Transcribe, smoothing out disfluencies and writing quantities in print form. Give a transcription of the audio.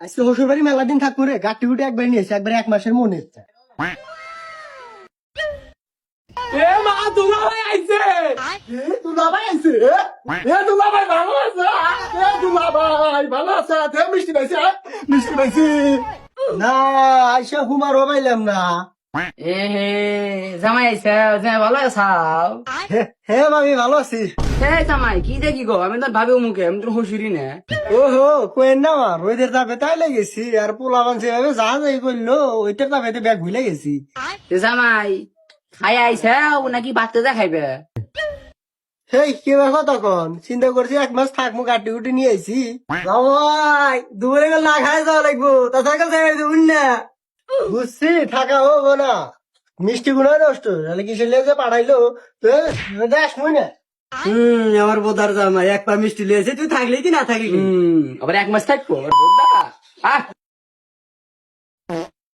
আজকে শ্বশুর বাড়ি মেলা দিন থাকবো রে, গাটি গুটি একবার নিয়েছে, একবার 1 মাসের মনে। এ মা দুলাভাই আইছে। দুলাভাই আছে? এ দুলাভাই ভালো আছে? এ দুলাভাই ভালো আছে? তে মিষ্টি পাইছে? মিষ্টি পাইছি। না, আইসা হুমার পাইলাম না। এ হে জামাই আইছে, জামাই ভালো আছাও? হে ভাবি, ভালো আছি। হে জামাই কি দেখি গো, আমি তো ভাবি মুখে, আমি তোর হসুরি না। ওহো, কোয়েন না আমার ওইদের তাপে তাই লেগেছি, আর পোলা বানছে ভাবে যাই করলো ওইটার তাপেতে ব্যাগ ভুলে গেছি। এ জামাই খাই আইছে নাকি বাচ্চা যা খাইবে? সেই কি ব্যাপার, তখন চিন্তা করছি 1 মাস থাকবো, গাটি গুটি নিয়ে আইছি। ভাই দুপুরে গেলে না খাই যাওয়া লাগবো, তাছাড়া যাই দেবুন না। বুঝছি, থাকা হবো না, মিষ্টি গুলো নষ্ট তাহলে কিসের লেগে পাঠাইলো দেখ মই না। আমার বোধার জামাই 1 পা মিষ্টি লিয়েছে, তুই থাকলি কি না থাকলি? আবার 1 মাস থাকবো আবার বোধা।